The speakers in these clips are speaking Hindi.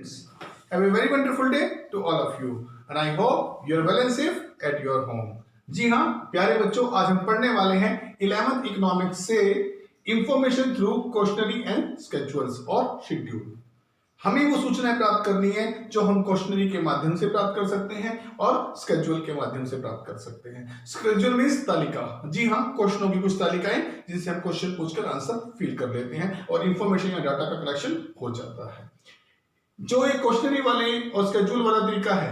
students. Have a very wonderful day to all of you and I hope you are well and safe at your home. जी हाँ प्यारे बच्चों, आज हम पढ़ने वाले हैं 11th इकोनॉमिक्स से information through questionnaire and schedules और शेड्यूल। हमें वो सूचनाएं प्राप्त करनी है जो हम क्वेश्चनरी के माध्यम से प्राप्त कर सकते हैं और स्केड्यूल के माध्यम से प्राप्त कर सकते हैं। स्केड्यूल मींस तालिका। जी हाँ, क्वेश्चनों की कुछ तालिकाएं जिनसे हम क्वेश्चन पूछकर आंसर फिल कर लेते हैं और इंफॉर्मेशन या डाटा का कलेक्शन हो जाता है। जो एक क्वेश्चनरी वाले और स्केड्यूल वाला तरीका है,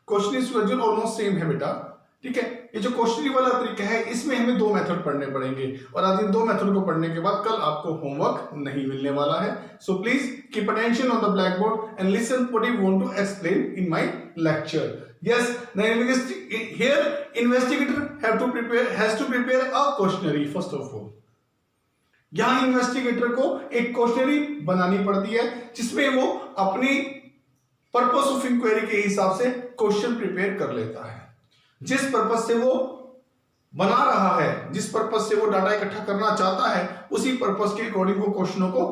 क्वेश्चनरी स्केड्यूल ऑलमोस्ट सेम है बेटा, ठीक है। ये जो क्वेश्चनरी वाला तरीका है इसमें हमें दो मेथड पढ़ने पड़ेंगे और आज इन दो मेथड को पढ़ने के बाद कल आपको होमवर्क नहीं मिलने वाला है। So please keep attention on the black board and listen what I want to explain in my lecture. Yes, here investigator has to prepare a questionnaire first of all. यहां इन्वेस्टिगेटर को एक क्वेश्चनरी बनानी पड़ती है जिसमें वो अपनी पर्पस ऑफ इंक्वायरी के हिसाब से क्वेश्चन प्रिपेयर कर लेता है। जिस पर्पस से वो बना रहा है, जिस पर्पस से वो डाटा इकट्ठा करना चाहता है, उसी पर्पस के अकॉर्डिंग वो क्वेश्चनों को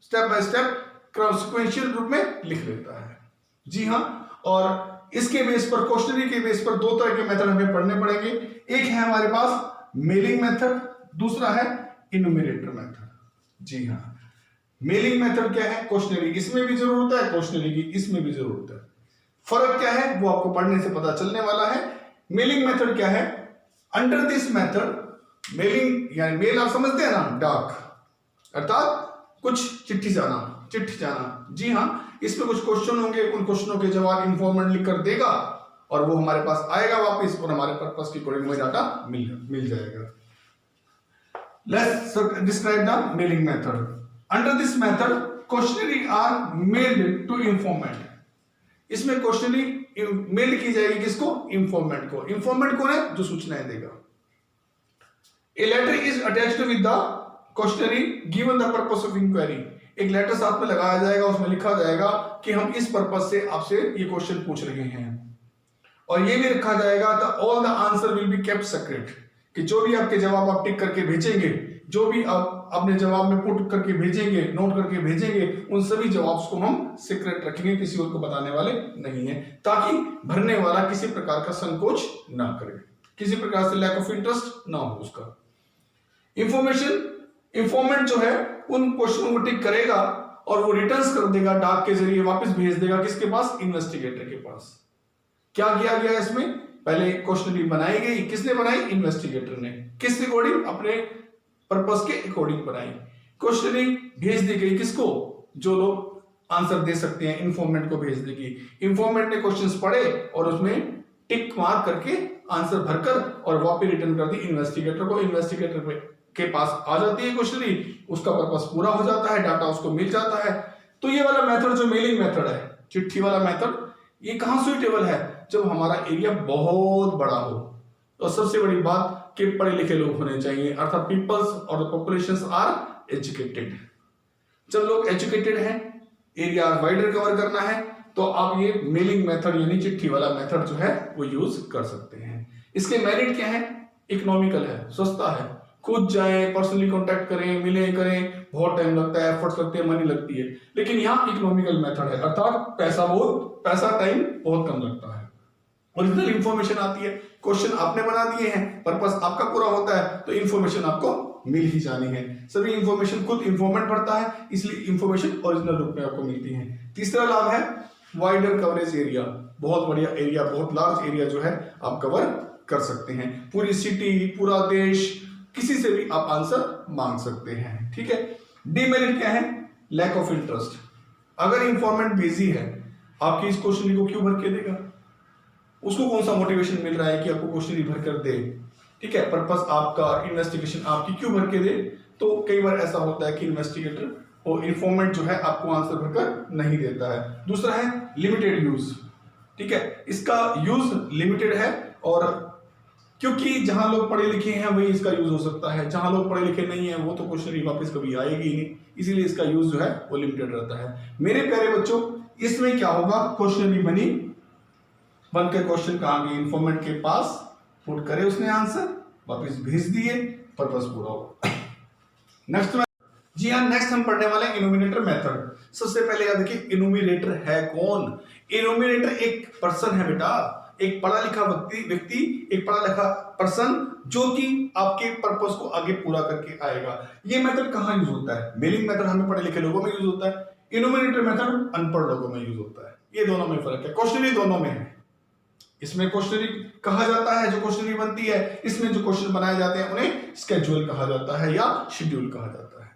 स्टेप बाय स्टेप सीक्वेंशियल रूप में लिख लेता है। जी हाँ, और इसके बेस पर, क्वेश्चनरी के बेस पर दो तरह के मेथड हमें पढ़ने पड़ेंगे। एक है हमारे पास मेलिंग मेथड, दूसरा है इन्यूमरेटर मेथड। जी हाँ, मेलिंग मेथड क्या है? क्वेश्चनरी इसमें भी जरूरत है, क्वेश्चनरी की इसमें भी जरूरत है। फर्क क्या है वो आपको पढ़ने से पता चलने वाला है। मेलिंग मेथड क्या है? अंडर दिस मेथड, मेलिंग यानी मेल आप समझते हैं ना, डाक, अर्थात कुछ चिट्ठी जाना। जी हाँ, इसमें कुछ क्वेश्चन होंगे, उन क्वेश्चनों के जवाब इन्फॉर्मेंट लिख कर देगा और वो हमारे पास आएगा वापस और हमारे पर्पस के अकॉर्डिंग में डाटा मिल जाएगा। Let's describe the mailing method. Under this method, questionnaire are mailed to informant. इसमें क्वेश्चनरी मेल की जाएगी किसको? इंफॉर्मेंट को। इंफॉर्मेंट कौन है? जो सूचनाएं देगा। A letter is attached with the questionnaire given the purpose of inquiry. एक लेटर साथ में लगाया जाएगा, उसमें लिखा जाएगा कि हम इस पर्पस से आपसे ये क्वेश्चन पूछ रहे हैं और ये भी लिखा जाएगा all the answer will be kept secret, कि जो भी आपके जवाब आप टिक करके भेजेंगे, जो भी आप अपने जवाब में पुट करके भेजेंगे, नोट करके भेजेंगे, उन सभी जवाब को हम सीक्रेट रखेंगे, किसी और को बताने वाले नहीं है, ताकि भरने वाला किसी प्रकार का संकोच ना करे, किसी प्रकार से लैक ऑफ इंटरेस्ट ना हो उसका। इंफॉर्मेंट जो है उन क्वेश्चनों को टिक करेगा और वो रिटर्न्स कर देगा, डाक के जरिए वापस भेज देगा किसके पास? इन्वेस्टिगेटर के पास। क्या किया गया इसमें? पहले क्वेश्चनरी बनाई गई, किसने बनाई? इन्वेस्टिगेटर ने। किस अकॉर्डिंग? अपने पर्पस के अकॉर्डिंग बनाई। क्वेश्चनरी भेज दी गई किसको? जो लोग आंसर दे सकते हैं, इंफॉर्मेंट को भेज देगी। इंफॉर्मेंट ने क्वेश्चंस पढ़े और उसमें टिक मार्क करके आंसर भरकर और वापस रिटर्न कर दी इन्वेस्टिगेटर को। इन्वेस्टिगेटर के पास आ जाती है क्वेश्चनरी, उसका पर्पस पूरा हो जाता है, डाटा उसको मिल जाता है। तो ये वाला मेथड जो मेलिंग मेथड है, चिट्ठी वाला मेथड, ये कहां सुइटेबल है? जब हमारा एरिया बहुत बड़ा हो और सबसे बड़ी बात कि पढ़े लिखे लोग होने चाहिए, अर्थात पीपल्स और पॉपुलेशंस आर एजुकेटेड। जब लोग एजुकेटेड हैं, एरिया वाइडर कवर करना है, तो आप ये मेलिंग मेथड यानी चिट्ठी वाला मेथड जो है वो यूज कर सकते हैं। इसके मेरिट क्या है? इकोनॉमिकल है, सस्ता है, खुद जाएं, पर्सनली कांटेक्ट करें, मिलें करें, बहुत टाइम लगता है, एफर्ट्स लगते हैं, मनी लगती है। लेकिन यहाँ इकोनॉमिकल मेथड है, अर्थात पैसा टाइम बहुत कम लगता है, ओरिजिनल इंफॉर्मेशन आती है, क्वेश्चन आपने बना दिए हैं, पर्पस आपका पूरा होता है, तो इंफॉर्मेशन आपको मिल ही जानी है। सभी इंफॉर्मेशन खुद इंफॉर्मेंट पढ़ता है, इसलिए इंफॉर्मेशन ओरिजिनल रूप में आपको मिलती है। तीसरा लाभ है वाइडर कवरेज एरिया, बहुत बढ़िया एरिया, बहुत लार्ज एरिया जो है आप कवर कर सकते हैं। पूरी सिटी, पूरा देश, किसी से भी आप आंसर मांग सकते हैं, ठीक है। डीमेरिट क्या है? Lack of interest. अगर इंफॉर्मेंट बिजी है, आपकी इस क्वेश्चन को क्यों भर के देगा? उसको कौन सा मोटिवेशन मिल रहा है कि आपको क्वेश्चन भर कर दे, ठीक है। पर्पस आपका, इन्वेस्टिगेशन आपकी क्यों भर के दे? तो कई बार ऐसा होता है कि इन्वेस्टिगेटर और इंफॉर्मेंट जो है आपको आंसर भरकर नहीं देता है। दूसरा है लिमिटेड यूज, ठीक है, इसका यूज लिमिटेड है और क्योंकि जहां लोग पढ़े लिखे हैं वही इसका यूज हो सकता है, जहां लोग पढ़े लिखे नहीं है वो तो क्वेश्चन वापस कभी आएगी ही नहीं, इसीलिए इसका यूज जो है वो लिमिटेड रहता है। मेरे प्यारे बच्चों, इसमें क्या होगा? क्वेश्चन बनकर क्वेश्चन कहाँ गई? इंफॉर्मेंट के पास, पुट करे उसने आंसर, वापस भेज दिए, पर्पस पूरा होगा। नेक्स्ट जी हाँ, नेक्स्ट हम पढ़ने वाले हैं इनोमिनेटर मेथड। सबसे पहले याद रखिए इनोमिनेटर है कौन। इनोमिनेटर एक पर्सन है बेटा, एक पढ़ा लिखा व्यक्ति एक पढ़ा लिखा पर्सन जो कि आपके पर्पस को आगे पूरा करके आएगा। ये मेथड कहाँ यूज होता है? मेलिंग मेथड हमें पढ़े लिखे लोगों में यूज होता है, इनोमिनेटर मेथड अनपढ़ लोगों में यूज होता है। ये दोनों में फर्क है। क्वेश्चनरी दोनों में है। इसमें क्वेश्चनरी कहा जाता है जो क्वेश्चनरी बनती है, इसमें जो क्वेश्चन बनाए जाते हैं उन्हें स्केड्यूल कहा जाता है या शेड्यूल कहा जाता है।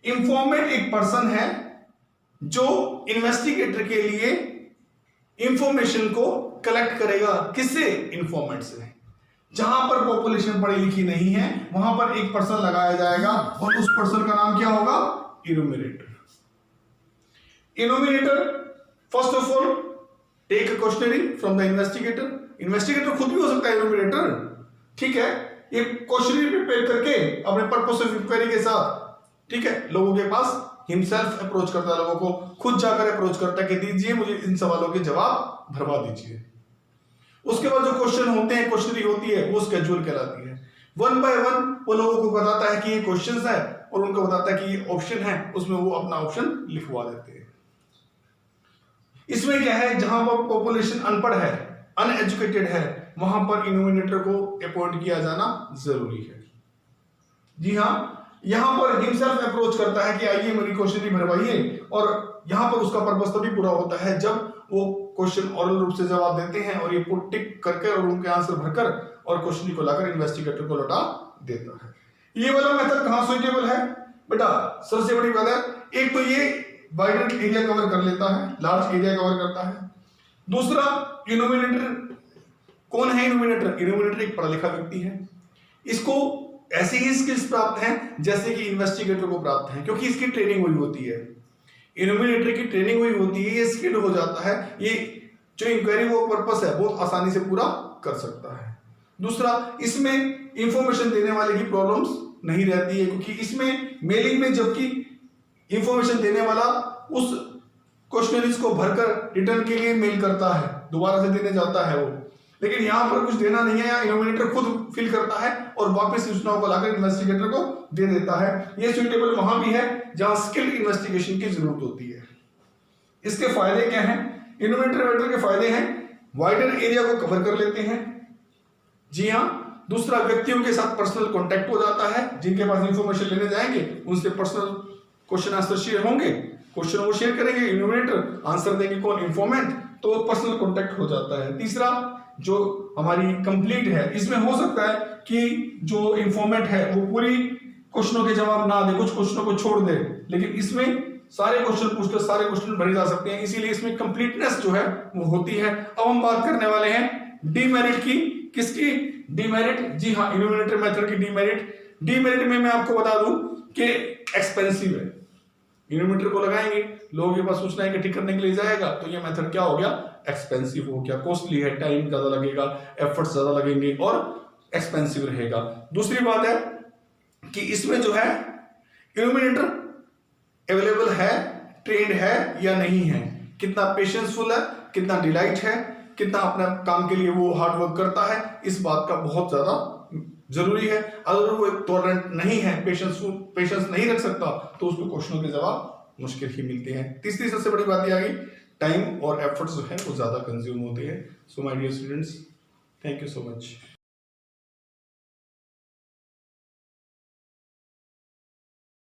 इंफॉर्मेट एक पर्सन है जो इन्वेस्टिगेटर के लिए इंफॉर्मेशन को कलेक्ट करेगा। किससे? इंफॉर्मेंट से। जहां पर पॉपुलेशन पढ़ी लिखी नहीं है वहां पर एक पर्सन लगाया जाएगा और उस पर्सन का नाम क्या होगा? Enumerator. Enumerator first of all take a questionnaire from the investigator. Investigator खुद भी हो सकता है इनोमिनेटर, ठीक है। ये क्वेश्चनरी प्रिपेयर करके अपने पर्पस ऑफ इंक्वायरी के साथ, ठीक है, लोगों के पास हिमसेल्फ अप्रोच करता है, लोगों को खुद जाकर अप्रोच करता है कि दीजिए मुझे इन सवालों के जवाब भरवा दीजिए। उसके बाद जो क्वेश्चन होते हैं, क्वेश्चनरी होती है, वो स्केड्यूल कहलाती है। वन बाय वन वो लोगों को बताता है कि ये क्वेश्चंस है और उनको बताता है कि ये ऑप्शन है, उसमें वो अपना ऑप्शन लिखवा देते हैं। इसमें क्या है, जहां पर पॉपुलेशन अनपढ़ है, अनएजुकेटेड है, वहां पर इनोमिनेटर को अपॉइंट किया जाना जरूरी है। जी हाँ, यहां पर हिमसेल्फ अप्रोच करता है कि आइए मेरी क्वेश्चनरी भरवाइए, और यहां पर उसका पर्पस तभी पूरा होता है जब वो क्वेश्चन ओरल रूप से जवाब देते हैं और ये पुट टिक करके और उनके आंसर भरकर और क्वेश्चनरी को लाकर इन्वेस्टिगेटर को लौटा देता है। ये वाला मेथड कहां सुइटेबल है बेटा? सबसे बड़ी बात है, एक तो ये वाइडर एरिया कवर कर लेता है, लार्ज एरिया कवर करता है। दूसरा, इनोमिनेटर कौन है? इनोमिनेटर एक पढ़ा लिखा व्यक्ति है। इसको ऐसी ही स्किल्स प्राप्त हैं जैसे कि इन्वेस्टिगेटर को प्राप्त हैं, क्योंकि इसकी ट्रेनिंग हुई होती है। इनोमिनेटर की ट्रेनिंग हुई होती है, ये स्किल्ड हो जाता है, ये जो इंक्वायरी वो पर्पस है बहुत आसानी से पूरा कर सकता है। दूसरा, इसमें इंफॉर्मेशन देने वाले की प्रॉब्लम्स नहीं रहती है, क्योंकि इसमें मेलिंग में जबकि इंफॉर्मेशन देने वाला उस क्वेश्चनरीज को भरकर रिटर्न के लिए मेल करता है, दोबारा से देने जाता है वो, लेकिन यहां पर कुछ देना नहीं है, यहाँ इनोमिनेटर खुद फिल करता है और वापस सूचनाओं को लाकर इन्वेस्टिगेटर को दे देता है। ये सुइटेबल वहां भी है जहां स्किल इन्वेस्टिगेशन की जरूरत होती है। इसके फायदे क्या हैं? इनोमिनेटर मेथड के फायदे हैं, वाइडर एरिया को कवर कर लेते हैं, जी हाँ। दूसरा, व्यक्तियों के साथ पर्सनल कांटेक्ट हो जाता है, जिनके पास इंफॉर्मेशन लेने जाएंगे उनसे पर्सनल क्वेश्चन आंसर शेयर होंगे, क्वेश्चन वो शेयर करेंगे, इनोमिनेटर आंसर देंगे, कौन? इंफॉर्मेंट, तो पर्सनल कांटेक्ट हो जाता है। तीसरा, जो हमारी कंप्लीट है, इसमें हो सकता है कि जो इंफॉर्मेंट है वो पूरी क्वेश्चनों के जवाब ना दे, कुछ क्वेश्चनों को छोड़ दे, लेकिन इसमें सारे क्वेश्चन पूछकर सारे क्वेश्चन भरे जा सकते हैं, इसीलिए इसमें कंप्लीटनेस जो है वो होती है। अब हम बात करने वाले हैं डीमेरिट की। किसकी डीमेरिट? जी हाँ, इनोमिनेटर मेथड की डीमेरिट। डीमेरिट में मैं आपको बता दूं कि एक्सपेंसिव है। इनोमिनेटर को लगाएंगे, लोगों के पास सूचना इकट्ठी करने के लिए जाएगा, तो ये मेथड क्या हो गया? एक्सपेंसिव हो गया, कॉस्टली है, टाइम ज्यादा लगेगा, एफर्ट्स ज्यादा लगेंगे और एक्सपेंसिव रहेगा। दूसरी बात है कि इसमें जो है इल्यूमिनेटर अवेलेबल है, ट्रेंड है या नहीं है, कितना पेशेंसफुल है, कितना डिलाइट है, कितना अपने काम के लिए वो हार्ड वर्क करता है, इस बात का बहुत ज्यादा जरूरी है। अगर वो टॉलरेंट नहीं है, पेशेंस नहीं रख सकता, तो उसको क्वेश्चनों के जवाब मुश्किल ही मिलते हैं। तीसरी सबसे बड़ी बात ये आ गई, टाइम और एफर्ट्स जो है वो ज्यादा कंज्यूम होते हैं। So my dear students, thank you so much.